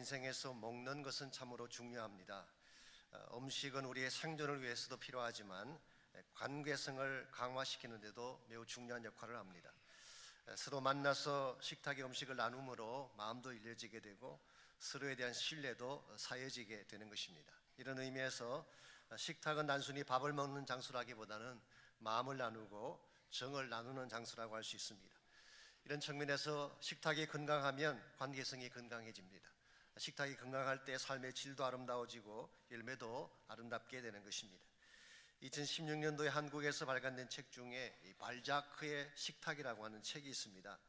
인생에서 먹는 것은 참으로 중요합니다. 음식은 우리의 생존을 위해서도 필요하지만 관계성을 강화시키는 데도 매우 중요한 역할을 합니다. 서로 만나서 식탁의 음식을 나눔으로 마음도 일려지게 되고 서로에 대한 신뢰도 쌓여지게 되는 것입니다. 이런 의미에서 식탁은 단순히 밥을 먹는 장소라기보다는 마음을 나누고 정을 나누는 장소라고 할 수 있습니다. 이런 측면에서 식탁이 건강하면 관계성이 건강해집니다. 식탁이 건강할 때 삶의 질도 아름다워지고 열매도 아름답게 되는 것입니다. 2016년도에 한국에서 발간된 책 중에 발자크의 식탁이라고 하는 책이 있습니다.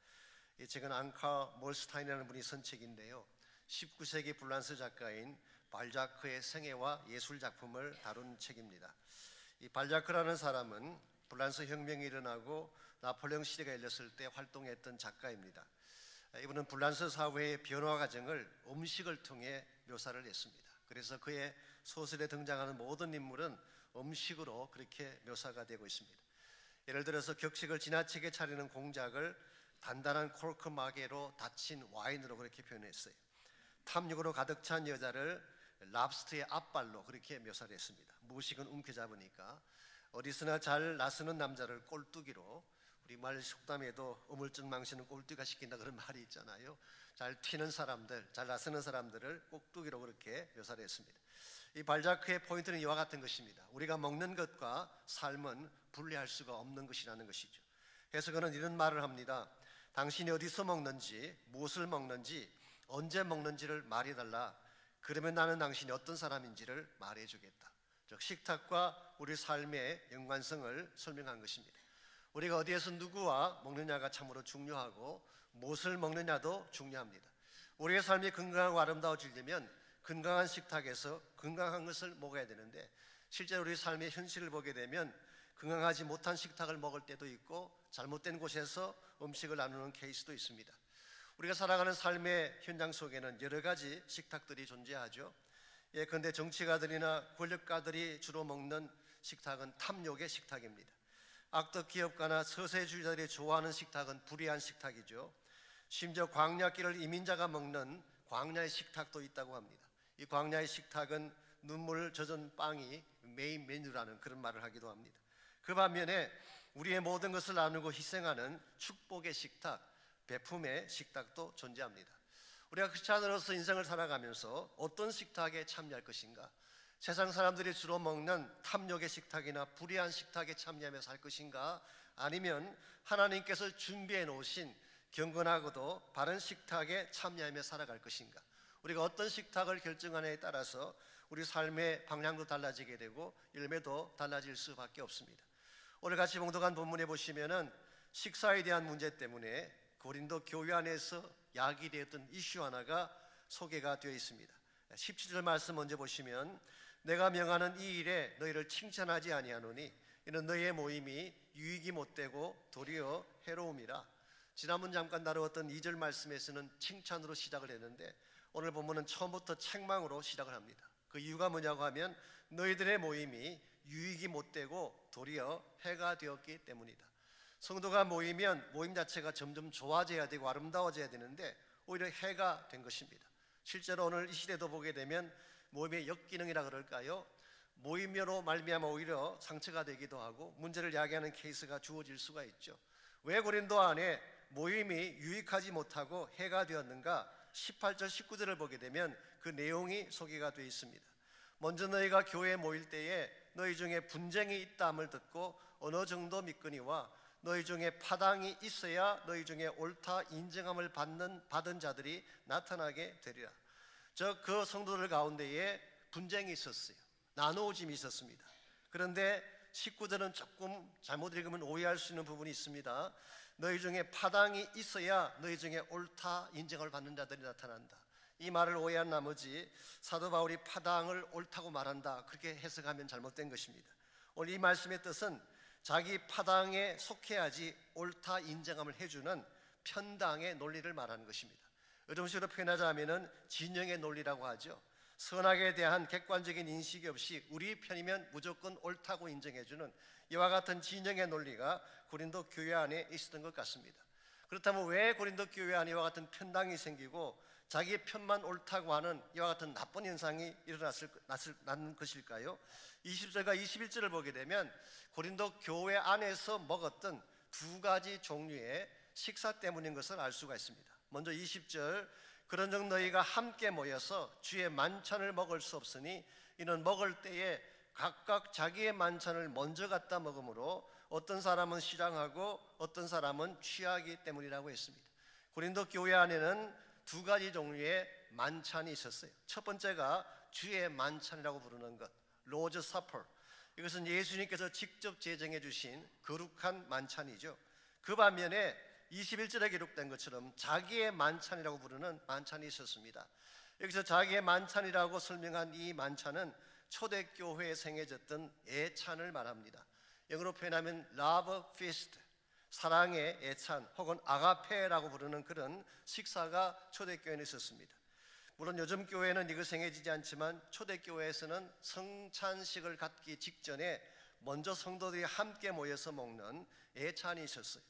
이 책은 앙카 몰스타인이라는 분이 쓴 책인데요, 19세기 프랑스 작가인 발자크의 생애와 예술 작품을 다룬 책입니다. 이 발자크라는 사람은 프랑스 혁명이 일어나고 나폴레옹 시대가 열렸을 때 활동했던 작가입니다. 이분은 프랑스 사회의 변화 과정을 음식을 통해 묘사를 했습니다. 그래서 그의 소설에 등장하는 모든 인물은 음식으로 그렇게 묘사가 되고 있습니다. 예를 들어서 격식을 지나치게 차리는 공작을 단단한 코르크 마개로 닫힌 와인으로 그렇게 표현했어요. 탐욕으로 가득 찬 여자를 랍스터의 앞발로 그렇게 묘사를 했습니다. 무식은 움켜잡으니까. 어디서나 잘 나서는 남자를 꼴뚜기로, 우리말 속담에도 우물증 망신은 꼴뚜기가 시킨다 그런 말이 있잖아요. 잘 튀는 사람들, 잘 나서는 사람들을 꼴뚜기로 그렇게 묘사를 했습니다. 이 발자크의 포인트는 이와 같은 것입니다. 우리가 먹는 것과 삶은 분리할 수가 없는 것이라는 것이죠. 해석은 이런 말을 합니다. 당신이 어디서 먹는지, 무엇을 먹는지, 언제 먹는지를 말해달라. 그러면 나는 당신이 어떤 사람인지를 말해주겠다. 즉 식탁과 우리 삶의 연관성을 설명한 것입니다. 우리가 어디에서 누구와 먹느냐가 참으로 중요하고 무엇을 먹느냐도 중요합니다. 우리의 삶이 건강하고 아름다워지려면 건강한 식탁에서 건강한 것을 먹어야 되는데, 실제로 우리 삶의 현실을 보게 되면 건강하지 못한 식탁을 먹을 때도 있고 잘못된 곳에서 음식을 나누는 케이스도 있습니다. 우리가 살아가는 삶의 현장 속에는 여러 가지 식탁들이 존재하죠. 그런데 정치가들이나 권력가들이 주로 먹는 식탁은 탐욕의 식탁입니다. 악덕 기업가나 서세주의자들이 좋아하는 식탁은 불의한 식탁이죠. 심지어 광야길을 이민자가 먹는 광야의 식탁도 있다고 합니다. 이 광야의 식탁은 눈물 젖은 빵이 메인 메뉴라는 그런 말을 하기도 합니다. 그 반면에 우리의 모든 것을 나누고 희생하는 축복의 식탁, 베품의 식탁도 존재합니다. 우리가 크리스찬으로서 인생을 살아가면서 어떤 식탁에 참여할 것인가? 세상 사람들이 주로 먹는 탐욕의 식탁이나 불의한 식탁에 참여하며 살 것인가? 아니면 하나님께서 준비해 놓으신 경건하고도 바른 식탁에 참여하며 살아갈 것인가? 우리가 어떤 식탁을 결정하느냐에 따라서 우리 삶의 방향도 달라지게 되고 열매도 달라질 수밖에 없습니다. 오늘 같이 봉독한 본문에 보시면은 식사에 대한 문제 때문에 고린도 교회 안에서 야기되었던 이슈 하나가 소개가 되어 있습니다. 17절 말씀 먼저 보시면, 내가 명하는 이 일에 너희를 칭찬하지 아니하노니 이는 너희의 모임이 유익이 못되고 도리어 해로움이라. 지난번 잠깐 다루었던 2절 말씀에서는 칭찬으로 시작을 했는데 오늘 본문은 처음부터 책망으로 시작을 합니다. 그 이유가 뭐냐고 하면 너희들의 모임이 유익이 못되고 도리어 해가 되었기 때문이다. 성도가 모이면 모임 자체가 점점 좋아져야 되고 아름다워져야 되는데 오히려 해가 된 것입니다. 실제로 오늘 이 시대도 보게 되면 모임의 역기능이라 그럴까요? 모임으로 말미암아 오히려 상처가 되기도 하고 문제를 야기하는 케이스가 주어질 수가 있죠. 왜 고린도 안에 모임이 유익하지 못하고 해가 되었는가? 18절 19절을 보게 되면 그 내용이 소개가 되어 있습니다. 먼저 너희가 교회에 모일 때에 너희 중에 분쟁이 있다함을 듣고 어느 정도 믿거니와 너희 중에 파당이 있어야 너희 중에 옳다 인정함을 받은 자들이 나타나게 되리라. 즉 그 성도들 가운데에 분쟁이 있었어요. 나누어짐이 있었습니다. 그런데 19절은 조금 잘못 읽으면 오해할 수 있는 부분이 있습니다. 너희 중에 파당이 있어야 너희 중에 옳다 인정을 받는 자들이 나타난다. 이 말을 오해한 나머지 사도 바울이 파당을 옳다고 말한다 그렇게 해석하면 잘못된 것입니다. 오늘 이 말씀의 뜻은 자기 파당에 속해야지 옳다 인정함을 해주는 편당의 논리를 말하는 것입니다. 요즘식으로 표현하자면 진영의 논리라고 하죠. 선악에 대한 객관적인 인식이 없이 우리 편이면 무조건 옳다고 인정해주는 이와 같은 진영의 논리가 고린도 교회 안에 있었던 것 같습니다. 그렇다면 왜 고린도 교회 안에 이와 같은 편당이 생기고 자기의 편만 옳다고 하는 이와 같은 나쁜 현상이 일어나는 것일까요? 20절과 21절을 보게 되면 고린도 교회 안에서 먹었던 두 가지 종류의 식사 때문인 것을 알 수가 있습니다. 먼저 20절, 그런즉 너희가 함께 모여서 주의 만찬을 먹을 수 없으니 이는 먹을 때에 각각 자기의 만찬을 먼저 갖다 먹으므로 어떤 사람은 실랑하고 어떤 사람은 취하기 때문이라고 했습니다. 고린도 교회 안에는 두 가지 종류의 만찬이 있었어요. 첫 번째가 주의 만찬이라고 부르는 것, 로즈 서퍼. 이것은 예수님께서 직접 제정해 주신 거룩한 만찬이죠. 그 반면에 21절에 기록된 것처럼 자기의 만찬이라고 부르는 만찬이 있었습니다. 여기서 자기의 만찬이라고 설명한 이 만찬은 초대교회에 생겨졌던 애찬을 말합니다. 영어로 표현하면 love feast, 사랑의 애찬 혹은 아가페라고 부르는 그런 식사가 초대교회에 있었습니다. 물론 요즘 교회는 이거 생겨지지 않지만 초대교회에서는 성찬식을 갖기 직전에 먼저 성도들이 함께 모여서 먹는 애찬이 있었어요.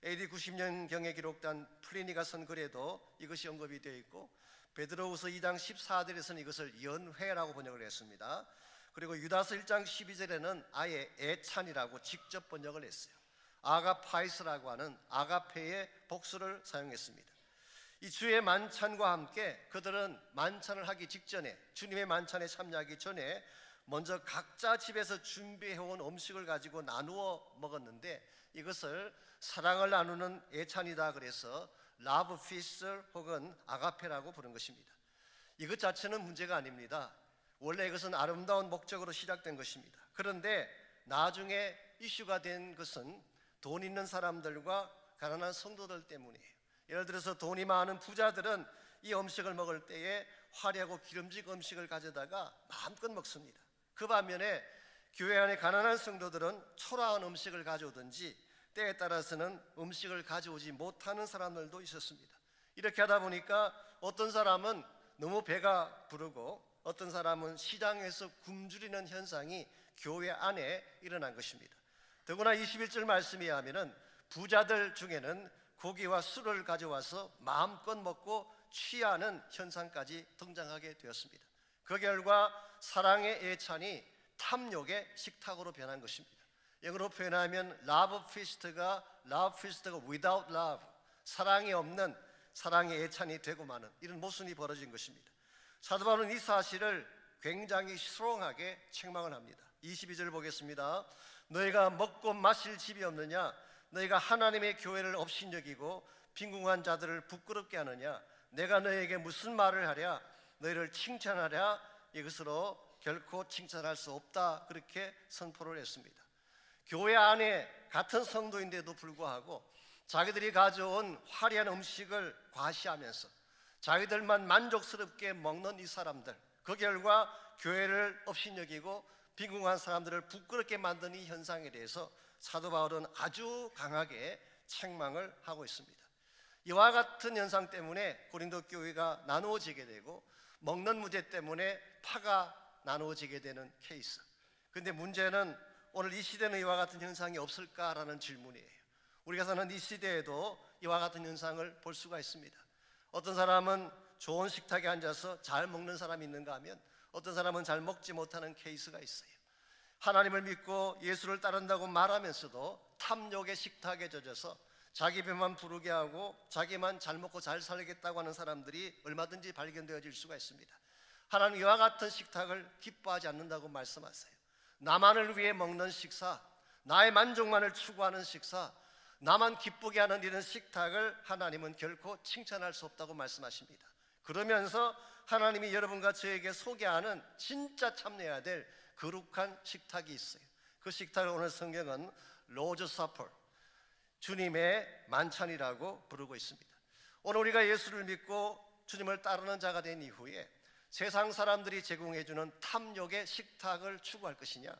AD 90년경에 기록된 플리니가 쓴 글에도 이것이 언급이 되어 있고, 베드로후서 2장 14절에서는 이것을 연회라고 번역을 했습니다. 그리고 유다서 1장 12절에는 아예 애찬이라고 직접 번역을 했어요. 아가파이스라고 하는 아가페의 복수를 사용했습니다. 이 주의 만찬과 함께 그들은 만찬을 하기 직전에, 주님의 만찬에 참여하기 전에 먼저 각자 집에서 준비해온 음식을 가지고 나누어 먹었는데, 이것을 사랑을 나누는 애찬이다 그래서 라브 피스트 혹은 아가페라고 부른 것입니다. 이것 자체는 문제가 아닙니다. 원래 이것은 아름다운 목적으로 시작된 것입니다. 그런데 나중에 이슈가 된 것은 돈 있는 사람들과 가난한 성도들 때문이에요. 예를 들어서 돈이 많은 부자들은 이 음식을 먹을 때에 화려하고 기름진 음식을 가져다가 마음껏 먹습니다. 그 반면에 교회 안에 가난한 성도들은 초라한 음식을 가져오든지 때에 따라서는 음식을 가져오지 못하는 사람들도 있었습니다. 이렇게 하다 보니까 어떤 사람은 너무 배가 부르고 어떤 사람은 시장에서 굶주리는 현상이 교회 안에 일어난 것입니다. 더구나 21절 말씀에 하면은 부자들 중에는 고기와 술을 가져와서 마음껏 먹고 취하는 현상까지 등장하게 되었습니다. 그 결과 사랑의 애찬이 탐욕의 식탁으로 변한 것입니다. 영어로 표현하면 love feast가 without love, 사랑이 없는 사랑의 애찬이 되고 마는 이런 모순이 벌어진 것입니다. 사도 바울은 이 사실을 굉장히 스트롱하게 책망을 합니다. 22절 보겠습니다. 너희가 먹고 마실 집이 없느냐? 너희가 하나님의 교회를 업신여기고 빈궁한 자들을 부끄럽게 하느냐? 내가 너희에게 무슨 말을 하랴? 너희를 칭찬하랴? 이것으로 결코 칭찬할 수 없다, 그렇게 선포를 했습니다. 교회 안에 같은 성도인데도 불구하고 자기들이 가져온 화려한 음식을 과시하면서 자기들만 만족스럽게 먹는 이 사람들, 그 결과 교회를 업신여기고 빈궁한 사람들을 부끄럽게 만드는 이 현상에 대해서 사도 바울은 아주 강하게 책망을 하고 있습니다. 이와 같은 현상 때문에 고린도 교회가 나누어지게 되고 먹는 문제 때문에 파가 나누어지게 되는 케이스. 그런데 문제는 오늘 이 시대는 이와 같은 현상이 없을까라는 질문이에요. 우리가 사는 이 시대에도 이와 같은 현상을 볼 수가 있습니다. 어떤 사람은 좋은 식탁에 앉아서 잘 먹는 사람이 있는가 하면 어떤 사람은 잘 먹지 못하는 케이스가 있어요. 하나님을 믿고 예수를 따른다고 말하면서도 탐욕의 식탁에 젖어서 자기 배만 부르게 하고 자기만 잘 먹고 잘 살겠다고 하는 사람들이 얼마든지 발견되어질 수가 있습니다. 하나님 이와 같은 식탁을 기뻐하지 않는다고 말씀하세요. 나만을 위해 먹는 식사, 나의 만족만을 추구하는 식사, 나만 기쁘게 하는 이런 식탁을 하나님은 결코 칭찬할 수 없다고 말씀하십니다. 그러면서 하나님이 여러분과 저에게 소개하는 진짜 참여해야 될 거룩한 식탁이 있어요. 그 식탁을 오늘 성경은 로즈 서퍼, 주님의 만찬이라고 부르고 있습니다. 오늘 우리가 예수를 믿고 주님을 따르는 자가 된 이후에 세상 사람들이 제공해주는 탐욕의 식탁을 추구할 것이냐,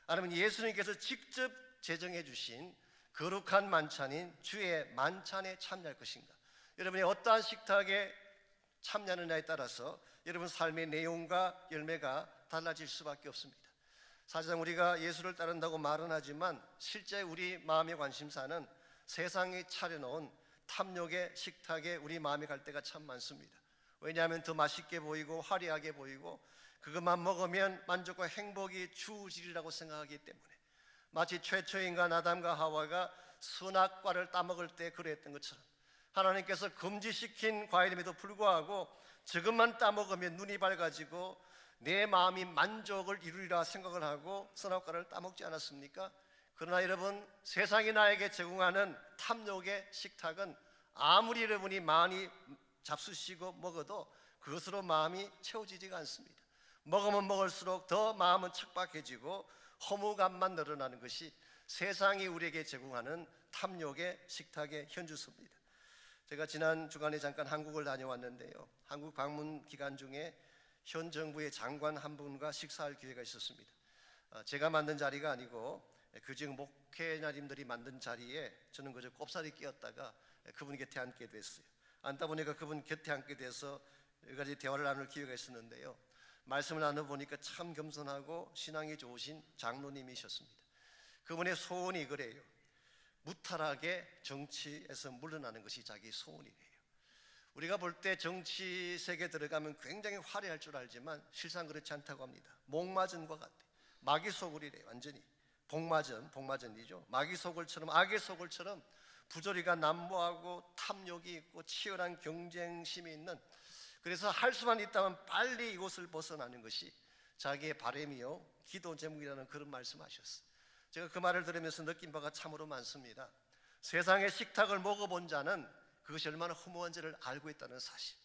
아니면 예수님께서 직접 제정해 주신 거룩한 만찬인 주의 만찬에 참여할 것인가. 여러분이 어떠한 식탁에 참여하느냐에 따라서 여러분 삶의 내용과 열매가 달라질 수밖에 없습니다. 사실상 우리가 예수를 따른다고 말은 하지만 실제 우리 마음의 관심사는 세상이 차려놓은 탐욕의 식탁에 우리 마음이 갈 때가 참 많습니다. 왜냐하면 더 맛있게 보이고 화려하게 보이고 그것만 먹으면 만족과 행복이 주질이라고 생각하기 때문에, 마치 최초의 인간 아담과 하와가 선악과를 따먹을 때 그랬던 것처럼 하나님께서 금지시킨 과일임에도 불구하고 저것만 따먹으면 눈이 밝아지고 내 마음이 만족을 이루리라 생각을 하고 선악과를 따먹지 않았습니까? 그러나 여러분, 세상이 나에게 제공하는 탐욕의 식탁은 아무리 여러분이 많이 잡수시고 먹어도 그것으로 마음이 채워지지가 않습니다. 먹으면 먹을수록 더 마음은 척박해지고 허무감만 늘어나는 것이 세상이 우리에게 제공하는 탐욕의 식탁의 현주소입니다. 제가 지난 주간에 잠깐 한국을 다녀왔는데요, 한국 방문 기간 중에 현 정부의 장관 한 분과 식사할 기회가 있었습니다. 제가 만든 자리가 아니고 그 지금 목회자님들이 만든 자리에 저는 그저 꼽사리 끼었다가 그분 곁에 앉게 됐어요. 앉다 보니까 그분 곁에 앉게 돼서 여러 가지 대화를 나눌 기회가 있었는데요, 말씀을 나눠보니까 참 겸손하고 신앙이 좋으신 장로님이셨습니다. 그분의 소원이 그래요. 무탈하게 정치에서 물러나는 것이 자기 소원이래요. 우리가 볼 때 정치 세계에 들어가면 굉장히 화려할 줄 알지만 실상 그렇지 않다고 합니다. 목마전과 같아. 마귀 소굴이래요. 완전히 복마전이죠. 마귀 소굴처럼, 악의 소굴처럼 부조리가 난무하고 탐욕이 있고 치열한 경쟁심이 있는, 그래서 할 수만 있다면 빨리 이곳을 벗어나는 것이 자기의 바람이요 기도 제목이라는 그런 말씀하셨어요. 제가 그 말을 들으면서 느낀 바가 참으로 많습니다. 세상의 식탁을 먹어본 자는 그것이 얼마나 허무한지를 알고 있다는 사실,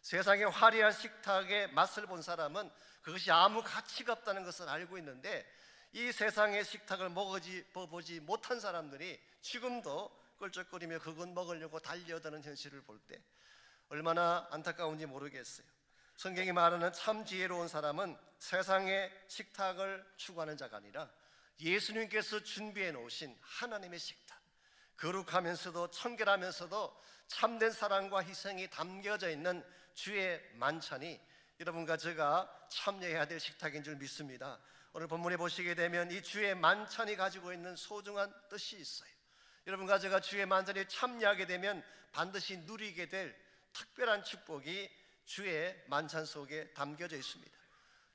세상의 화려한 식탁의 맛을 본 사람은 그것이 아무 가치가 없다는 것을 알고 있는데, 이 세상의 식탁을 먹어보지 못한 사람들이 지금도 껄쩍거리며 그것 먹으려고 달려드는 현실을 볼 때 얼마나 안타까운지 모르겠어요. 성경이 말하는 참 지혜로운 사람은 세상의 식탁을 추구하는 자가 아니라 예수님께서 준비해 놓으신 하나님의 식탁, 거룩하면서도 청결하면서도 참된 사랑과 희생이 담겨져 있는 주의 만찬이 여러분과 제가 참여해야 될 식탁인 줄 믿습니다. 오늘 본문에 보시게 되면 이 주의 만찬이 가지고 있는 소중한 뜻이 있어요. 여러분과 제가 주의 만찬에 참여하게 되면 반드시 누리게 될 특별한 축복이 주의 만찬 속에 담겨져 있습니다.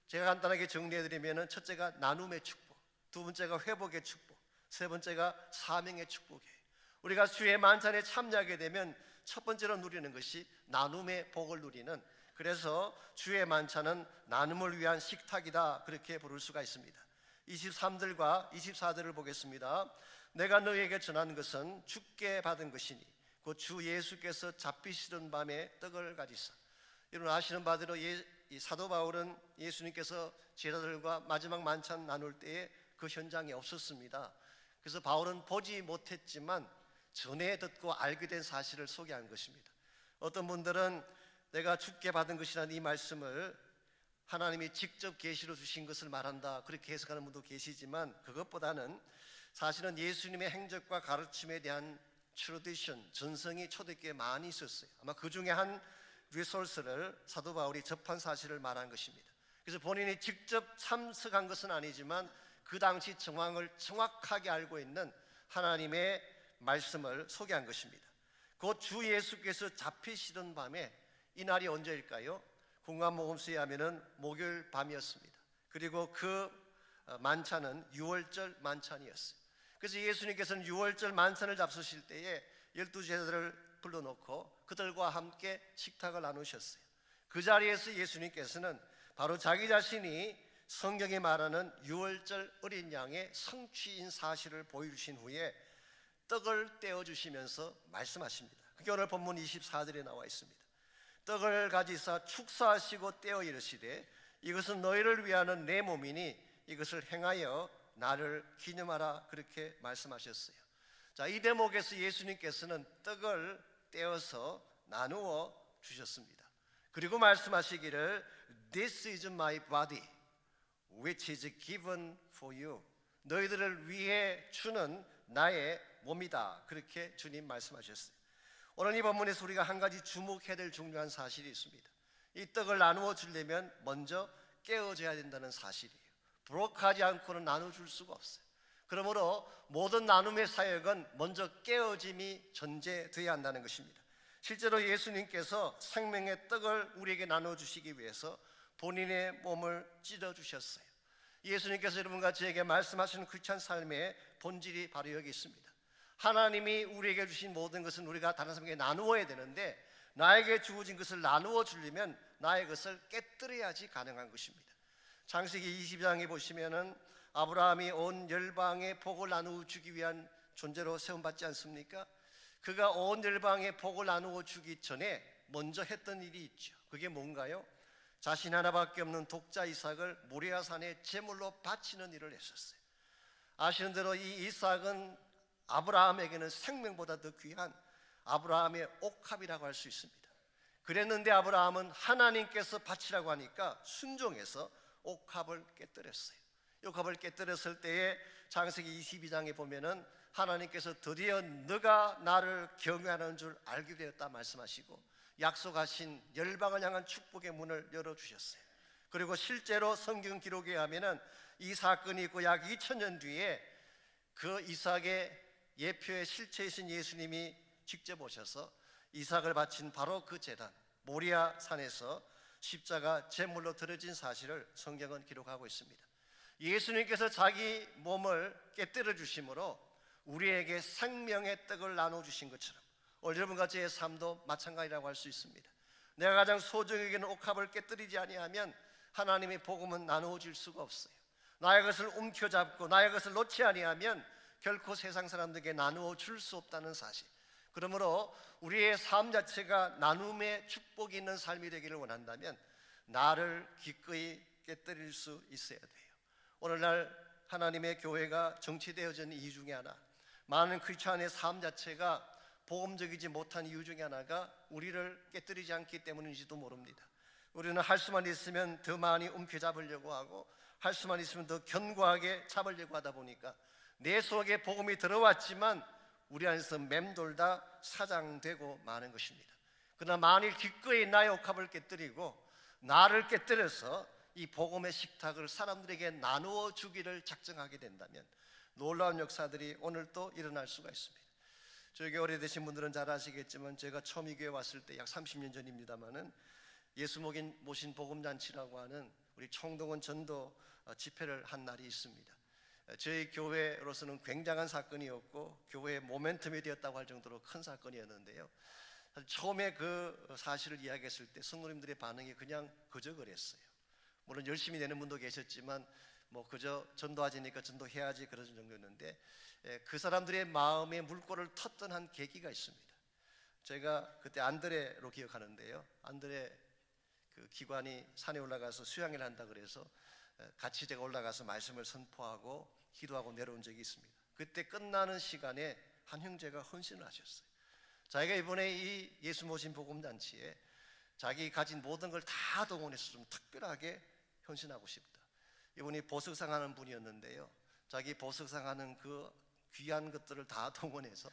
제가 간단하게 정리해드리면, 첫째가 나눔의 축복, 두 번째가 회복의 축복, 세 번째가 사명의 축복이에요. 우리가 주의 만찬에 참여하게 되면 첫 번째로 누리는 것이 나눔의 복을 누리는, 그래서 주의 만찬은 나눔을 위한 식탁이다, 그렇게 부를 수가 있습니다. 23절과 24절을 보겠습니다. 내가 너에게 전한 것은 주께 받은 것이니 곧 주 예수께서 잡히시던 밤에 떡을 가지사. 여러분 아시는 바대로 이 사도 바울은 예수님께서 제자들과 마지막 만찬 나눌 때에 그 현장에 없었습니다. 그래서 바울은 보지 못했지만 전에 듣고 알게 된 사실을 소개한 것입니다. 어떤 분들은 내가 주께 받은 것이라는 이 말씀을 하나님이 직접 계시로 주신 것을 말한다, 그렇게 해석하는 분도 계시지만, 그것보다는 사실은 예수님의 행적과 가르침에 대한 트래디션, 전성이 초대교회에 많이 있었어요. 아마 그 중에 한 리소스를 사도 바울이 접한 사실을 말한 것입니다. 그래서 본인이 직접 참석한 것은 아니지만 그 당시 정황을 정확하게 알고 있는 하나님의 말씀을 소개한 것입니다. 곧 주 예수께서 잡히시던 밤에, 이 날이 언제일까요? 공관모금수에 하면은 목요일 밤이었습니다. 그리고 그 만찬은 유월절 만찬이었어요. 그래서 예수님께서는 유월절 만찬을 잡수실 때에 12제자들을 불러놓고 그들과 함께 식탁을 나누셨어요. 그 자리에서 예수님께서는 바로 자기 자신이 성경이 말하는 유월절 어린 양의 성취인 사실을 보여주신 후에 떡을 떼어주시면서 말씀하십니다. 그게 오늘 본문 24절에 나와 있습니다. 떡을 가지사 축사하시고 떼어 이르시되 이것은 너희를 위하는 내 몸이니 이것을 행하여 나를 기념하라, 그렇게 말씀하셨어요. 자, 이 대목에서 예수님께서는 떡을 떼어서 나누어 주셨습니다. 그리고 말씀하시기를 This is my body which is given for you. 너희들을 위해 주는 나의 몸이다, 그렇게 주님 말씀하셨어요. 오늘 이 본문에서 우리가 한 가지 주목해야 될 중요한 사실이 있습니다. 이 떡을 나누어 주려면 먼저 깨어져야 된다는 사실이에요. 부록하지 않고는 나눠줄 수가 없어요. 그러므로 모든 나눔의 사역은 먼저 깨어짐이 전제되어야 한다는 것입니다. 실제로 예수님께서 생명의 떡을 우리에게 나눠주시기 위해서 본인의 몸을 찢어주셨어요. 예수님께서 여러분과 저에게 말씀하시는 크리스찬 삶의 본질이 바로 여기 있습니다. 하나님이 우리에게 주신 모든 것은 우리가 다른 사람에게 나누어야 되는데, 나에게 주어진 것을 나누어 주려면 나의 것을 깨뜨려야지 가능한 것입니다. 창세기 22장에 보시면은 아브라함이 온 열방의 복을 나누어 주기 위한 존재로 세움받지 않습니까? 그가 온 열방의 복을 나누어 주기 전에 먼저 했던 일이 있죠. 그게 뭔가요? 자신 하나밖에 없는 독자 이삭을 모리아산에 제물로 바치는 일을 했었어요. 아시는 대로 이 이삭은 아브라함에게는 생명보다 더 귀한 아브라함의 옥합이라고 할 수 있습니다. 그랬는데 아브라함은 하나님께서 바치라고 하니까 순종해서 옥합을 깨뜨렸어요. 옥합을 깨뜨렸을 때에 창세기 22장에 보면은 하나님께서 드디어 너가 나를 경외하는 줄 알게 되었다 말씀하시고 약속하신 열방을 향한 축복의 문을 열어주셨어요. 그리고 실제로 성경 기록에 하면은 이 사건이 있고 약 2000년 뒤에 그 이삭의 예표의 실체이신 예수님이 직접 오셔서 이삭을 바친 바로 그 제단 모리아 산에서 십자가 제물로 드려진 사실을 성경은 기록하고 있습니다. 예수님께서 자기 몸을 깨뜨려 주심으로 우리에게 생명의 떡을 나눠주신 것처럼 오늘 여러분과 저의 삶도 마찬가지라고 할 수 있습니다. 내가 가장 소중히 여기는 옥합을 깨뜨리지 아니하면 하나님의 복음은 나누어질 수가 없어요. 나의 것을 움켜잡고 나의 것을 놓지 아니하면 결코 세상 사람들에게 나누어 줄 수 없다는 사실. 그러므로 우리의 삶 자체가 나눔의 축복이 있는 삶이 되기를 원한다면 나를 기꺼이 깨뜨릴 수 있어야 돼요. 오늘날 하나님의 교회가 정치되어진 이유 중에 하나, 많은 크리스찬의 삶 자체가 복음적이지 못한 이유 중에 하나가 우리를 깨뜨리지 않기 때문인지도 모릅니다. 우리는 할 수만 있으면 더 많이 움켜잡으려고 하고 할 수만 있으면 더 견고하게 잡으려고 하다 보니까 내 속에 복음이 들어왔지만 우리 안에서 맴돌다 사장되고 마는 것입니다. 그러나 만일 기꺼이 나의 옥합을 깨뜨리고 나를 깨뜨려서 이 복음의 식탁을 사람들에게 나누어 주기를 작정하게 된다면 놀라운 역사들이 오늘 또 일어날 수가 있습니다. 저에게 오래되신 분들은 잘 아시겠지만 제가 처음 이 교회 왔을 때 약 30년 전입니다마는 예수 모신 복음잔치라고 하는 우리 총동원 전도 집회를 한 날이 있습니다. 저희 교회로서는 굉장한 사건이었고 교회의 모멘텀이 되었다고 할 정도로 큰 사건이었는데요. 처음에 그 사실을 이야기했을 때 성도님들의 반응이 그냥 그저 그랬어요. 물론 열심히 내는 분도 계셨지만 뭐 그저 전도하지니까 전도해야지 그런 정도였는데 그 사람들의 마음에 물꼬를 텄던 한 계기가 있습니다. 제가 그때 안드레로 기억하는데요. 안드레 그 기관이 산에 올라가서 수양회를 한다 그래서 같이 제가 올라가서 말씀을 선포하고 기도하고 내려온 적이 있습니다. 그때 끝나는 시간에 한 형제가 헌신을 하셨어요. 자기가 이번에 이 예수 모신 복음잔치에 자기 가진 모든 걸 다 동원해서 좀 특별하게 헌신하고 싶다. 이분이 보석상 하는 분이었는데요. 자기 보석상 하는 그 귀한 것들을 다 동원해서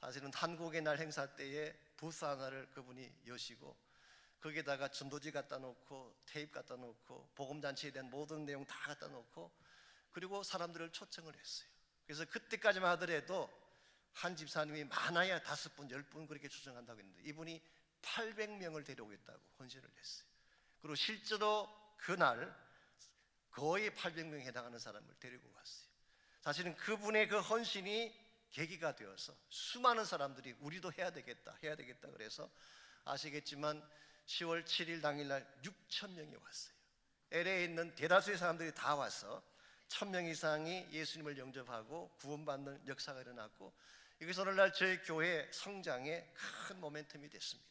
사실은 한국의 날 행사 때에 부스 하나를 그분이 여시고 거기에다가 전도지 갖다 놓고 테이프 갖다 놓고 복음잔치에 대한 모든 내용 다 갖다 놓고 그리고 사람들을 초청을 했어요. 그래서 그때까지만 하더라도 한 집사님이 많아야 5분, 10분 그렇게 초청한다고 했는데 이분이 800명을 데려오겠다고 헌신을 했어요. 그리고 실제로 그날 거의 800명에 해당하는 사람을 데리고 갔어요. 사실은 그분의 그 헌신이 계기가 되어서 수많은 사람들이 우리도 해야 되겠다 그래서 아시겠지만 10월 7일 당일날 6,000명이 왔어요. LA에 있는 대다수의 사람들이 다 와서 1,000명 이상이 예수님을 영접하고 구원받는 역사가 일어났고 이것이 오늘날 저희 교회 성장의 큰 모멘텀이 됐습니다.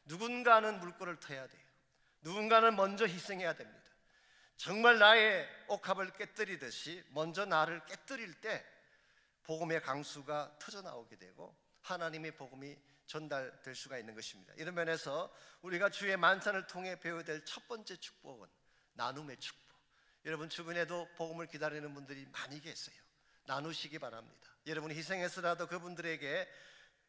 누군가는 물꼬를 터야 돼요. 누군가는 먼저 희생해야 됩니다. 정말 나의 옥합을 깨뜨리듯이 먼저 나를 깨뜨릴 때 복음의 강수가 터져나오게 되고 하나님의 복음이 전달될 수가 있는 것입니다. 이런 면에서 우리가 주의 만찬을 통해 배워야 될 첫 번째 축복은 나눔의 축복. 여러분 주변에도 복음을 기다리는 분들이 많이 계세요. 나누시기 바랍니다. 여러분이 희생해서라도 그분들에게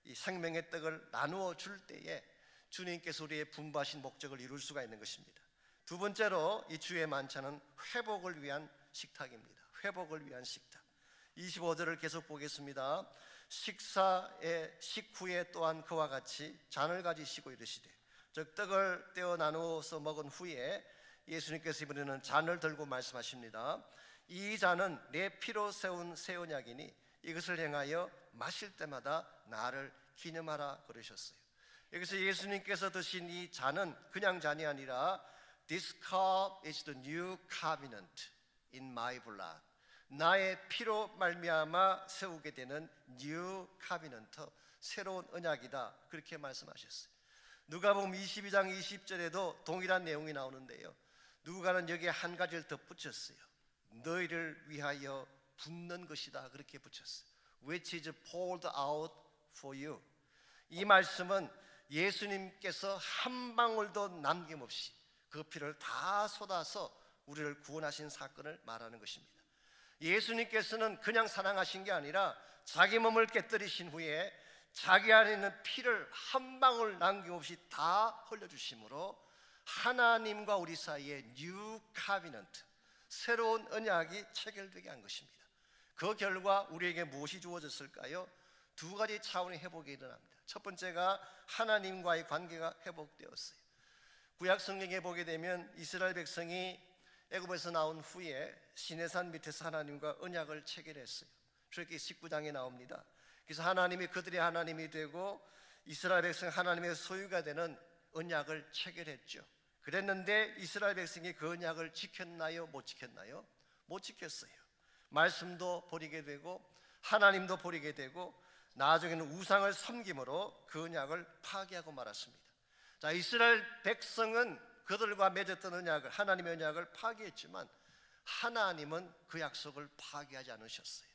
이 생명의 떡을 나누어 줄 때에 주님께서 우리의 분부하신 목적을 이룰 수가 있는 것입니다. 두 번째로 이 주의 만찬은 회복을 위한 식탁입니다. 회복을 위한 식탁. 25절을 계속 보겠습니다. 식후에 또한 그와 같이 잔을 가지시고 이르시되, 즉 떡을 떼어 나누어서 먹은 후에 예수님께서 이번에는 잔을 들고 말씀하십니다. 이 잔은 내 피로 세운 새 언약이니 이것을 행하여 마실 때마다 나를 기념하라 그러셨어요. 여기서 예수님께서 드신 이 잔은 그냥 잔이 아니라 This cup is the new covenant in my blood. 나의 피로 말미암아 세우게 되는 New Covenant, 새로운 언약이다, 그렇게 말씀하셨어요. 누가복음 22장 20절에도 동일한 내용이 나오는데요, 누가는 여기에 한 가지를 덧붙였어요. 너희를 위하여 붓는 것이다, 그렇게 붙였어요. Which is poured out for you. 이 말씀은 예수님께서 한 방울도 남김없이 그 피를 다 쏟아서 우리를 구원하신 사건을 말하는 것입니다. 예수님께서는 그냥 사랑하신 게 아니라 자기 몸을 깨뜨리신 후에 자기 안에 있는 피를 한 방울 남김없이 다 흘려주심으로 하나님과 우리 사이에 뉴 카비넌트, 새로운 언약이 체결되게 한 것입니다. 그 결과 우리에게 무엇이 주어졌을까요? 두 가지 차원의 회복이 일어납니다. 첫 번째가 하나님과의 관계가 회복되었어요. 구약 성경에 보게 되면 이스라엘 백성이 애굽에서 나온 후에 시내산 밑에서 하나님과 언약을 체결했어요. 출애굽기 19장에 나옵니다. 그래서 하나님이 그들의 하나님이 되고 이스라엘 백성 하나님의 소유가 되는 언약을 체결했죠. 그랬는데 이스라엘 백성이 그 언약을 지켰나요? 못 지켰나요? 못 지켰어요. 말씀도 버리게 되고 하나님도 버리게 되고 나중에는 우상을 섬김으로 그 언약을 파기하고 말았습니다. 자, 이스라엘 백성은 그들과 맺었던 언약을, 하나님의 언약을 파기했지만 하나님은 그 약속을 파기하지 않으셨어요.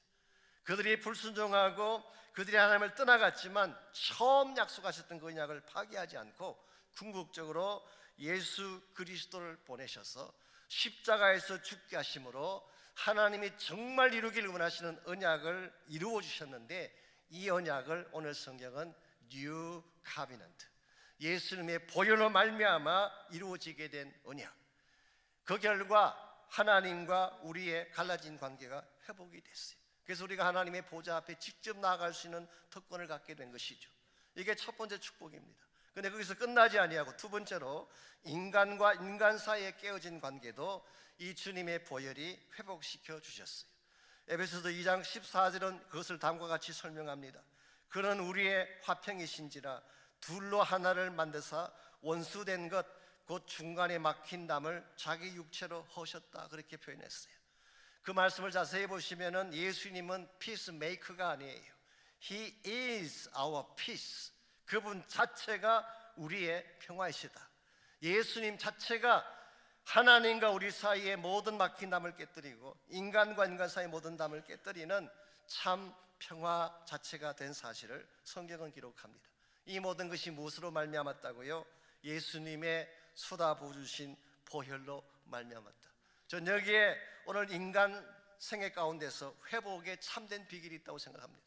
그들이 불순종하고 그들이 하나님을 떠나갔지만 처음 약속하셨던 그 언약을 파기하지 않고 궁극적으로 예수 그리스도를 보내셔서 십자가에서 죽게 하심으로 하나님이 정말 이루기를 원하시는 언약을 이루어 주셨는데, 이 언약을 오늘 성경은 New Covenant, 예수님의 보혈로 말미암아 이루어지게 된 언약, 그 결과 하나님과 우리의 갈라진 관계가 회복이 됐어요. 그래서 우리가 하나님의 보좌 앞에 직접 나아갈 수 있는 특권을 갖게 된 것이죠. 이게 첫 번째 축복입니다. 그런데 거기서 끝나지 아니하고 두 번째로 인간과 인간 사이에 깨어진 관계도 이 주님의 보혈이 회복시켜 주셨어요. 에베소서 2장 14절은 그것을 다음과 같이 설명합니다. 그는 우리의 화평이신지라 둘로 하나를 만드사 원수된 것 곧 중간에 막힌 담을 자기 육체로 허셨다, 그렇게 표현했어요. 그 말씀을 자세히 보시면은 예수님은 피스메이커가 아니에요. He is our peace. 그분 자체가 우리의 평화이시다. 예수님 자체가 하나님과 우리 사이의 모든 막힌 담을 깨뜨리고 인간과 인간 사이의 모든 담을 깨뜨리는 참 평화 자체가 된 사실을 성경은 기록합니다. 이 모든 것이 무엇으로 말미암았다고요? 예수님의 쏟아부어 주신 보혈로 말미암았다. 전 여기에 오늘 인간 생애 가운데서 회복에 참된 비결이 있다고 생각합니다.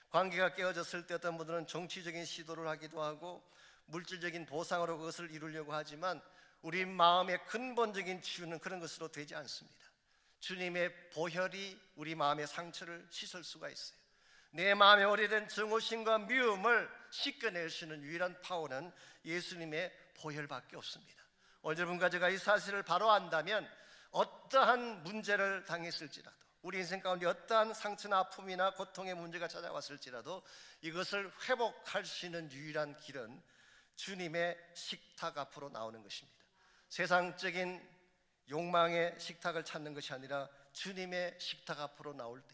관계가 깨어졌을 때 어떤 분들은 정치적인 시도를 하기도 하고 물질적인 보상으로 그것을 이루려고 하지만 우리 마음의 근본적인 치유는 그런 것으로 되지 않습니다. 주님의 보혈이 우리 마음의 상처를 씻을 수가 있어요. 내 마음에 오래된 증오심과 미움을 씻겨낼 수 있는 유일한 파워는 예수님의 보혈밖에 없습니다. 오늘 여러분과 제가 이 사실을 바로 안다면 어떠한 문제를 당했을지라도, 우리 인생 가운데 어떠한 상처나 아픔이나 고통의 문제가 찾아왔을지라도 이것을 회복할 수 있는 유일한 길은 주님의 식탁 앞으로 나오는 것입니다. 세상적인 욕망의 식탁을 찾는 것이 아니라 주님의 식탁 앞으로 나올 때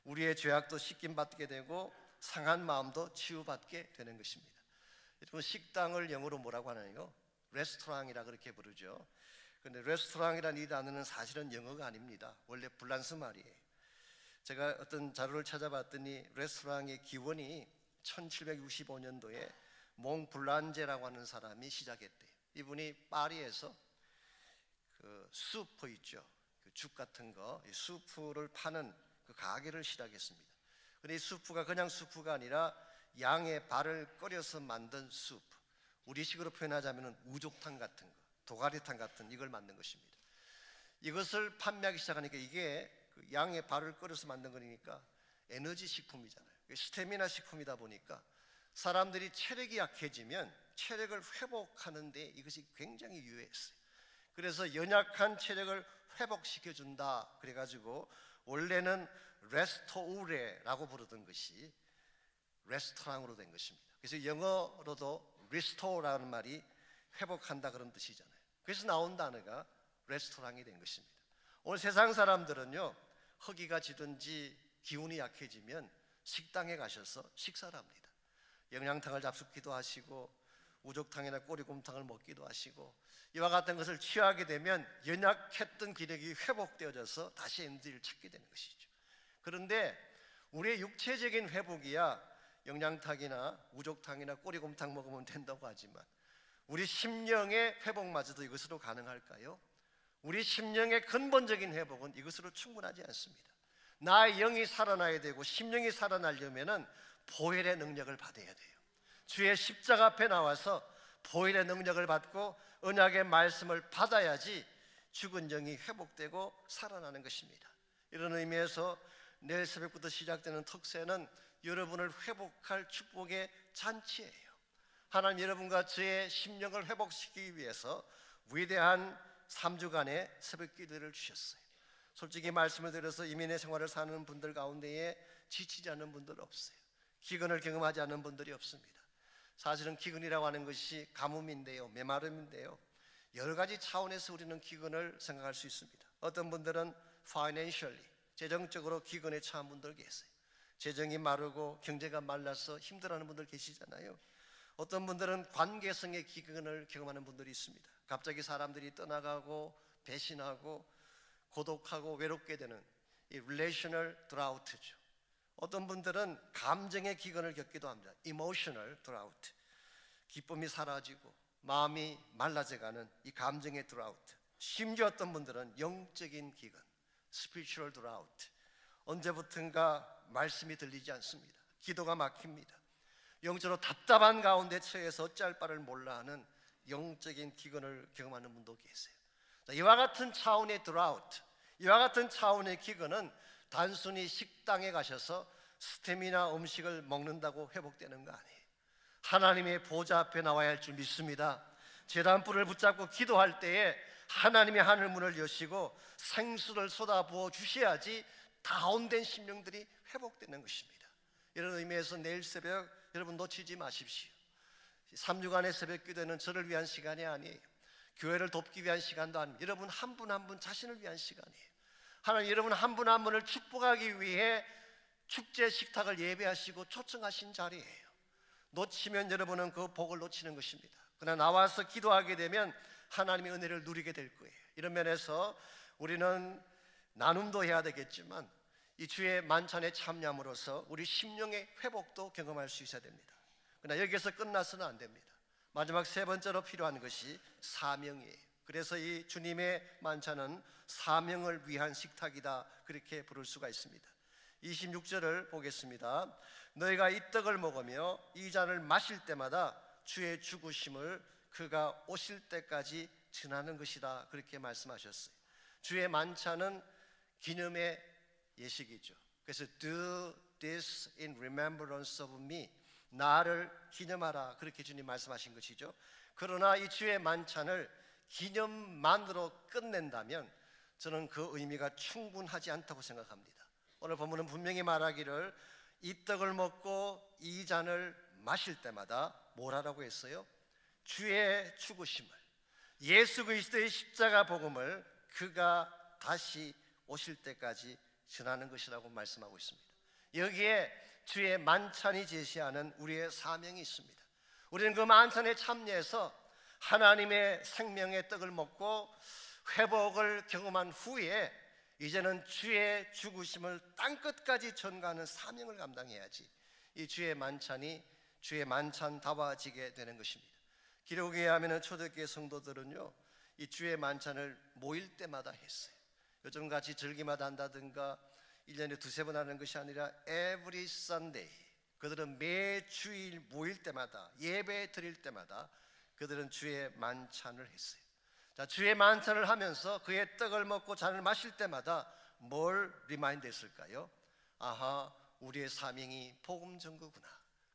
우리의 죄악도 씻김받게 되고 상한 마음도 치유받게 되는 것입니다. 여러분, 식당을 영어로 뭐라고 하나요? 레스토랑이라 그렇게 부르죠. 그런데 레스토랑이라는 이 단어는 사실은 영어가 아닙니다. 원래 불란스 말이에요. 제가 어떤 자료를 찾아봤더니 레스토랑의 기원이 1765년도에 몽 블란제라고 하는 사람이 시작했대요. 이분이 파리에서 그 수프 있죠, 그 죽 같은 거, 이 수프를 파는 그 가게를 시작했습니다. 그런데 이 수프가 그냥 수프가 아니라 양의 발을 끓여서 만든 수프, 우리식으로 표현하자면 우족탕 같은 거, 도가리탕 같은 이걸 만든 것입니다. 이것을 판매하기 시작하니까 이게 그 양의 발을 끓여서 만든 거니까 에너지 식품이잖아요. 스태미나 식품이다 보니까 사람들이 체력이 약해지면 체력을 회복하는데 이것이 굉장히 유효했어요. 그래서 연약한 체력을 회복시켜준다 그래가지고 원래는 레스토우레라고 부르던 것이 레스토랑으로 된 것입니다. 그래서 영어로도 restore라는 말이 회복한다 그런 뜻이잖아요. 그래서 나온 단어가 레스토랑이 된 것입니다. 오늘 세상 사람들은요, 허기가 지든지 기운이 약해지면 식당에 가셔서 식사를 합니다. 영양탕을 잡숫기도 하시고 우족탕이나 꼬리곰탕을 먹기도 하시고 이와 같은 것을 취하게 되면 연약했던 기력이 회복되어져서 다시 에너지를 찾게 되는 것이죠. 그런데 우리의 육체적인 회복이야 영양탕이나 우족탕이나 꼬리곰탕 먹으면 된다고 하지만 우리 심령의 회복마저도 이것으로 가능할까요? 우리 심령의 근본적인 회복은 이것으로 충분하지 않습니다. 나의 영이 살아나야 되고 심령이 살아나려면 보혈의 능력을 받아야 돼요. 주의 십자가 앞에 나와서 보혈의 능력을 받고 언약의 말씀을 받아야지 죽은 영이 회복되고 살아나는 것입니다. 이런 의미에서 내일 새벽부터 시작되는 특세는 여러분을 회복할 축복의 잔치예요. 하나님 여러분과 저의 심령을 회복시키기 위해서 위대한 3주간의 새벽 기도를 주셨어요. 솔직히 말씀을 드려서 이민의 생활을 사는 분들 가운데에 지치지 않는 분들 없어요. 기근을 경험하지 않는 분들이 없습니다. 사실은 기근이라고 하는 것이 가뭄인데요, 메마름인데요, 여러 가지 차원에서 우리는 기근을 생각할 수 있습니다. 어떤 분들은 financially, 재정적으로 기근에 처한 분들 계세요. 재정이 마르고 경제가 말라서 힘들어하는 분들 계시잖아요. 어떤 분들은 관계성의 기근을 경험하는 분들이 있습니다. 갑자기 사람들이 떠나가고 배신하고 고독하고 외롭게 되는 이 relational drought죠. 어떤 분들은 감정의 기근을 겪기도 합니다. emotional drought, 기쁨이 사라지고 마음이 말라져가는 이 감정의 drought. 심지어 어떤 분들은 영적인 기근, spiritual drought, 언제부턴가 말씀이 들리지 않습니다. 기도가 막힙니다. 영적으로 답답한 가운데 처해서 어찌할 바를 몰라 하는 영적인 기근을 경험하는 분도 계세요. 이와 같은 차원의 drought, 이와 같은 차원의 기근은 단순히 식당에 가셔서 스테미나 음식을 먹는다고 회복되는 거 아니에요. 하나님의 보좌 앞에 나와야 할 줄 믿습니다. 제단불을 붙잡고 기도할 때에 하나님의 하늘문을 여시고 생수를 쏟아부어 주셔야지 다운된 심령들이 회복되는 것입니다. 이런 의미에서 내일 새벽 여러분 놓치지 마십시오. 3주간의 새벽 기도는 저를 위한 시간이 아니에요. 교회를 돕기 위한 시간도 아닙니다. 여러분 한 분 한 분 자신을 위한 시간이에요. 하나님 여러분 한 분 한 분을 축복하기 위해 축제 식탁을 예배하시고 초청하신 자리예요. 놓치면 여러분은 그 복을 놓치는 것입니다. 그러나 나와서 기도하게 되면 하나님의 은혜를 누리게 될 거예요. 이런 면에서 우리는 나눔도 해야 되겠지만 이 주의 만찬에 참여함으로써 우리 심령의 회복도 경험할 수 있어야 됩니다. 그러나 여기서 끝나서는 안 됩니다. 마지막 세 번째로 필요한 것이 사명이에요. 그래서 이 주님의 만찬은 사명을 위한 식탁이다 그렇게 부를 수가 있습니다. 26절을 보겠습니다. 너희가 이 떡을 먹으며 이 잔을 마실 때마다 주의 죽으심을 그가 오실 때까지 전하는 것이다 그렇게 말씀하셨어요. 주의 만찬은 기념의 예식이죠. 그래서 do this in remembrance of me, 나를 기념하라 그렇게 주님 말씀하신 것이죠. 그러나 이 주의 만찬을 기념만으로 끝낸다면 저는 그 의미가 충분하지 않다고 생각합니다. 오늘 본문은 분명히 말하기를 이 떡을 먹고 이 잔을 마실 때마다 뭘 하라고 했어요? 주의 죽으심을, 예수 그리스도의 십자가 복음을 그가 다시 오실 때까지 전하는 것이라고 말씀하고 있습니다. 여기에 주의 만찬이 제시하는 우리의 사명이 있습니다. 우리는 그 만찬에 참여해서 하나님의 생명의 떡을 먹고 회복을 경험한 후에 이제는 주의 죽으심을 땅끝까지 전가하는 사명을 감당해야지 이 주의 만찬이 주의 만찬다워지게 되는 것입니다. 기록에 의하면 초대교회 성도들은요 이 주의 만찬을 모일 때마다 했어요. 요즘같이 절기마다 한다든가 1년에 두세 번 하는 것이 아니라 every Sunday, 그들은 매 주일 모일 때마다 예배 드릴 때마다 그들은 주의 만찬을 했어요. 자, 주의 만찬을 하면서 그의 떡을 먹고 잔을 마실 때마다 뭘 리마인드 했을까요? 아하, 우리의 사명이 복음 전거구나.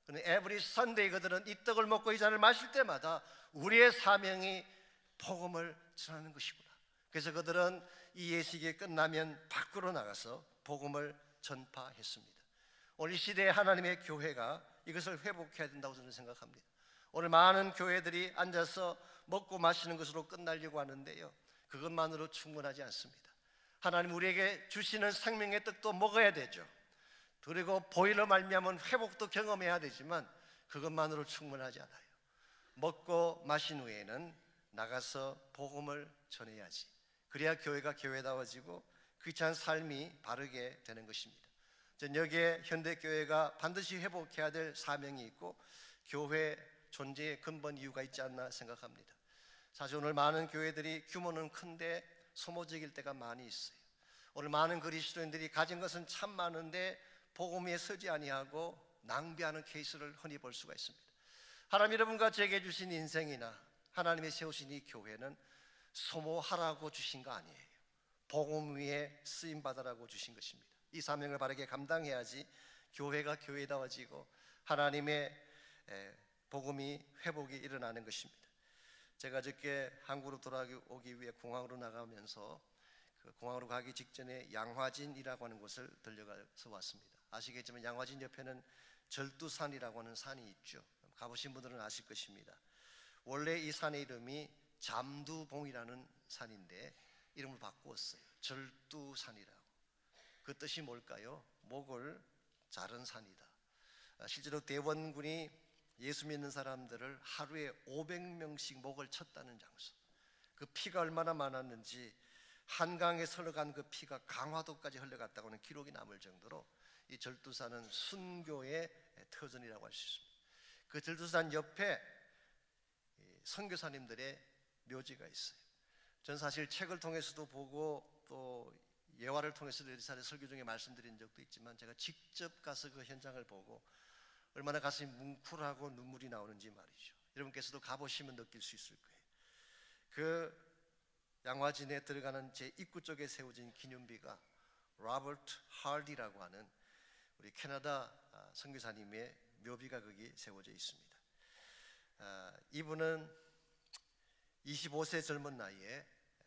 그는 에브리 선데이 그들은 이 떡을 먹고 이 잔을 마실 때마다 우리의 사명이 복음을 전하는 것이구나. 그래서 그들은 이 예식이 끝나면 밖으로 나가서 복음을 전파했습니다. 오늘 이 시대에 하나님의 교회가 이것을 회복해야 된다고 저는 생각합니다. 오늘 많은 교회들이 앉아서 먹고 마시는 것으로 끝나려고 하는데요, 그것만으로 충분하지 않습니다. 하나님 우리에게 주시는 생명의 떡도 먹어야 되죠. 그리고 보일러 말미암은 회복도 경험해야 되지만 그것만으로 충분하지 않아요. 먹고 마신 후에는 나가서 복음을 전해야지. 그래야 교회가 교회다워지고 크리스찬 삶이 바르게 되는 것입니다. 전 여기에 현대교회가 반드시 회복해야 될 사명이 있고 교회 존재의 근본 이유가 있지 않나 생각합니다. 사실 오늘 많은 교회들이 규모는 큰데 소모적일 때가 많이 있어요. 오늘 많은 그리스도인들이 가진 것은 참 많은데 복음에 서지 아니하고 낭비하는 케이스를 흔히 볼 수가 있습니다. 하나님 여러분과 제게 주신 인생이나 하나님이 세우신 이 교회는 소모하라고 주신 거 아니에요. 복음 위에 쓰임받으라고 주신 것입니다. 이 사명을 바르게 감당해야지 교회가 교회다워지고 하나님의 복음이 회복이 일어나는 것입니다. 제가 어저께 한국으로 돌아오기 위해 공항으로 나가면서 그 공항으로 가기 직전에 양화진이라고 하는 곳을 들려가서 왔습니다. 아시겠지만 양화진 옆에는 절두산이라고 하는 산이 있죠. 가보신 분들은 아실 것입니다. 원래 이 산의 이름이 잠두봉이라는 산인데 이름을 바꾸었어요. 절두산이라고. 그 뜻이 뭘까요? 목을 자른 산이다. 실제로 대원군이 예수 믿는 사람들을 하루에 500명씩 목을 쳤다는 장소. 그 피가 얼마나 많았는지 한강에 흘러간 그 피가 강화도까지 흘러갔다고 하는 기록이 남을 정도로 이 절두산은 순교의 터전이라고 할 수 있습니다. 그 절두산 옆에 선교사님들의 묘지가 있어요. 전 사실 책을 통해서도 보고 또 예화를 통해서도 여러 차례 설교 중에 말씀드린 적도 있지만 제가 직접 가서 그 현장을 보고 얼마나 가슴이 뭉클하고 눈물이 나오는지 말이죠. 여러분께서도 가보시면 느낄 수 있을 거예요. 그 양화진에 들어가는 제 입구 쪽에 세워진 기념비가 로버트 할디라고 하는 우리 캐나다 선교사님의 묘비가 거기 세워져 있습니다. 이분은 25세 젊은 나이에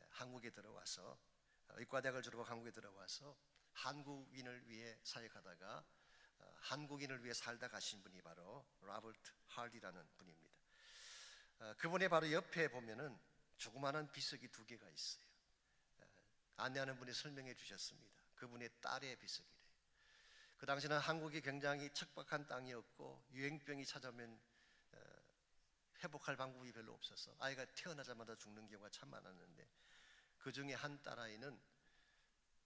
한국에 들어와서 의과대학을 졸업하고 한국에 들어와서 한국인을 위해 사역하다가 한국인을 위해 살다 가신 분이 바로 로버트 할디라는 분입니다. 그분의 바로 옆에 보면은 조그마한 비석이 2개가 있어요. 안내하는 분이 설명해 주셨습니다. 그분의 딸의 비석이래요. 그 당시는 한국이 굉장히 척박한 땅이었고 유행병이 찾아오면 회복할 방법이 별로 없어서 아이가 태어나자마자 죽는 경우가 참 많았는데 그 중에 한 딸아이는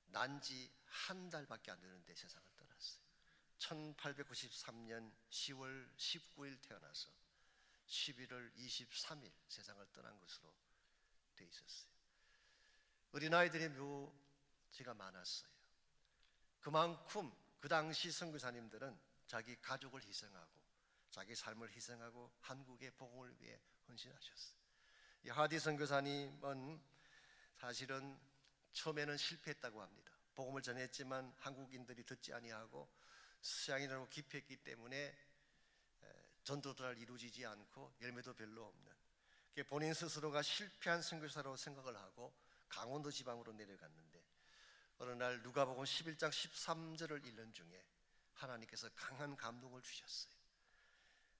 난 지 한 달밖에 안 되는데 세상을 떠났어요. 1893년 10월 19일 태어나서 11월 23일 세상을 떠난 것으로 돼 있었어요. 어린아이들의 묘지가 많았어요. 그만큼 그 당시 선교사님들은 자기 가족을 희생하고 자기 삶을 희생하고 한국의 복음을 위해 헌신하셨어요. 이 하디 선교사님은 사실은 처음에는 실패했다고 합니다. 복음을 전했지만 한국인들이 듣지 아니하고 서양인으로 기피했기 때문에 전도를 이루어지지 않고 열매도 별로 없는, 본인 스스로가 실패한 선교사로 생각을 하고 강원도 지방으로 내려갔는데 어느 날 누가복음 11장 13절을 읽는 중에 하나님께서 강한 감동을 주셨어요.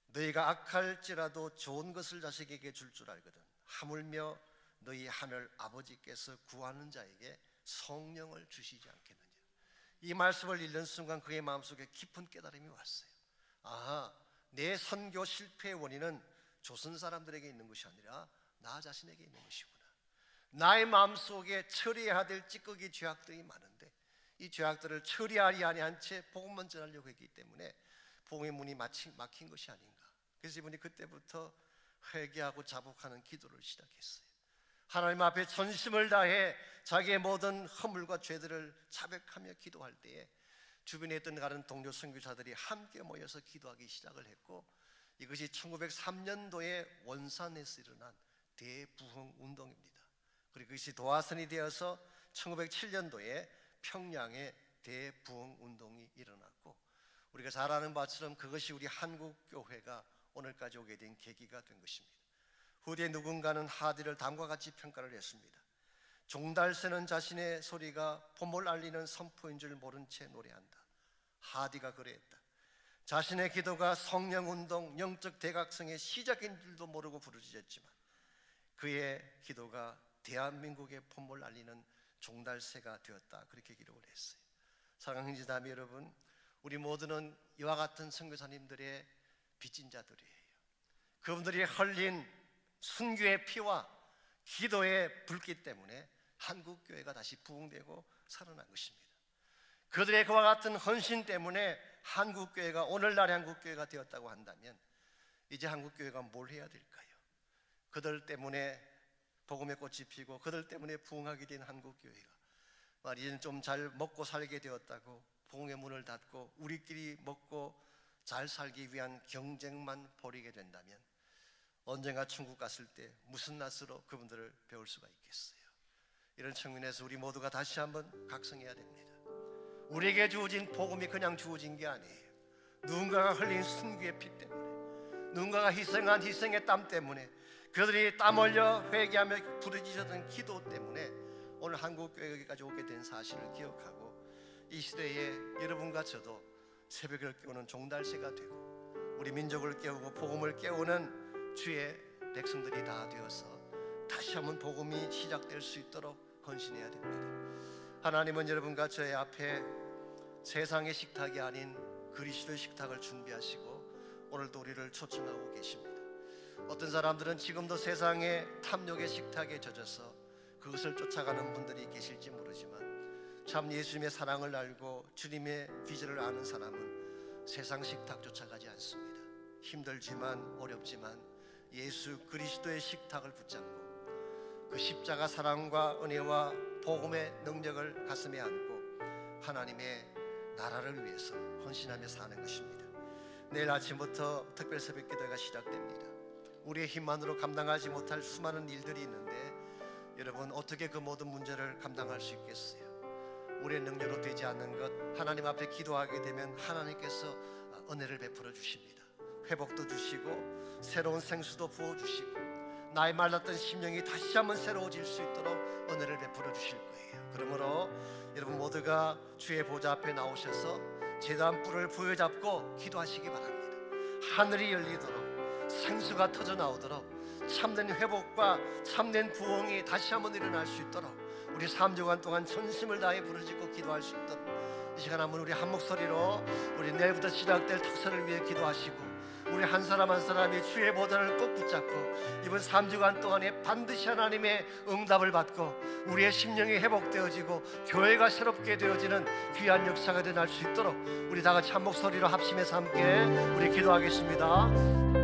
너희가 악할지라도 좋은 것을 자식에게 줄 줄 알거든 하물며 너희 하늘 아버지께서 구하는 자에게 성령을 주시지 않겠느냐. 이 말씀을 읽는 순간 그의 마음속에 깊은 깨달음이 왔어요. 아하, 내 선교 실패의 원인은 조선 사람들에게 있는 것이 아니라 나 자신에게 있는 것이구나. 나의 마음속에 처리해야 될 찌꺼기 죄악들이 많은데 이 죄악들을 처리하리 아니한 채 복음만 전하려고 했기 때문에 복음의 문이 막힌 것이 아닌가. 그래서 이분이 그때부터 회개하고 자복하는 기도를 시작했어요. 하나님 앞에 전심을 다해 자기의 모든 허물과 죄들을 자백하며 기도할 때에 주변에 있던 다른 동료 선교사들이 함께 모여서 기도하기 시작을 했고 이것이 1903년도에 원산에서 일어난 대부흥 운동입니다. 그리고 그것이 도화선이 되어서 1907년도에 평양의 대부흥 운동이 일어났고, 우리가 잘 아는 바처럼 그것이 우리 한국 교회가 오늘까지 오게 된 계기가 된 것입니다. 후대에 누군가는 하디를 다음과 같이 평가를 했습니다. 종달새는 자신의 소리가 봄을 알리는 선포인 줄 모른 채 노래한다. 하디가 그랬다. 자신의 기도가 성령운동, 영적 대각성의 시작인 줄도 모르고 부르짖었지만 그의 기도가 대한민국의 봄을 알리는 종달새가 되었다. 그렇게 기록을 했어요. 사랑하는 지자매 여러분, 우리 모두는 이와 같은 선교사님들의 빚진 자들이에요. 그분들이 흘린 순교의 피와 기도의 불길 때문에 한국교회가 다시 부흥되고 살아난 것입니다. 그들의 그와 같은 헌신 때문에 한국교회가 오늘날의 한국교회가 되었다고 한다면 이제 한국교회가 뭘 해야 될까요? 그들 때문에 복음의 꽃이 피고 그들 때문에 부흥하게 된 한국교회가 이제는 좀 잘 먹고 살게 되었다고 부흥의 문을 닫고 우리끼리 먹고 잘 살기 위한 경쟁만 벌이게 된다면 언젠가 천국 갔을 때 무슨 낯으로 그분들을 배울 수가 있겠어요? 이런 측면에서 우리 모두가 다시 한번 각성해야 됩니다. 우리에게 주어진 복음이 그냥 주어진 게 아니에요. 누군가가 흘린 순교의 피 때문에, 누군가가 희생한 희생의 땀 때문에, 그들이 땀 흘려 회개하며 부르짖었던 기도 때문에 오늘 한국교회까지 오게 된 사실을 기억하고 이 시대에 여러분과 저도 새벽을 깨우는 종달새가 되고 우리 민족을 깨우고 복음을 깨우는 주의 백성들이 다 되어서 다시 한번 복음이 시작될 수 있도록 헌신해야 됩니다. 하나님은 여러분과 저의 앞에 세상의 식탁이 아닌 그리스도의 식탁을 준비하시고 오늘도 우리를 초청하고 계십니다. 어떤 사람들은 지금도 세상의 탐욕의 식탁에 젖어서 그것을 쫓아가는 분들이 계실지 모르지만 참 예수님의 사랑을 알고 주님의 비전을 아는 사람은 세상 식탁 쫓아가지 않습니다. 힘들지만 어렵지만 예수 그리스도의 식탁을 붙잡고 그 십자가 사랑과 은혜와 복음의 능력을 가슴에 안고 하나님의 나라를 위해서 헌신하며 사는 것입니다. 내일 아침부터 특별 새벽 기도가 시작됩니다. 우리의 힘만으로 감당하지 못할 수많은 일들이 있는데 여러분 어떻게 그 모든 문제를 감당할 수 있겠어요? 우리의 능력으로 되지 않는 것 하나님 앞에 기도하게 되면 하나님께서 은혜를 베풀어 주십니다. 회복도 주시고 새로운 생수도 부어주시고 나의 말랐던 심령이 다시 한번 새로워질 수 있도록 은혜를 베풀어 주실 거예요. 그러므로 여러분 모두가 주의 보좌 앞에 나오셔서 제단 뿔을 부여잡고 기도하시기 바랍니다. 하늘이 열리도록 생수가 터져 나오도록 참된 회복과 참된 부흥이 다시 한번 일어날 수 있도록 우리 3주간 동안 전심을 다해 부르짖고 기도할 수 있도록 이 시간 한번 우리 한 목소리로 우리 내일부터 시작될 특사를 위해 기도하시고 우리 한 사람 한 사람이 주의 보좌를 꼭 붙잡고 이번 3주간 동안에 반드시 하나님의 응답을 받고 우리의 심령이 회복되어지고 교회가 새롭게 되어지는 귀한 역사가 일어날 수 있도록 우리 다 같이 한 목소리로 합심해서 함께 우리 기도하겠습니다.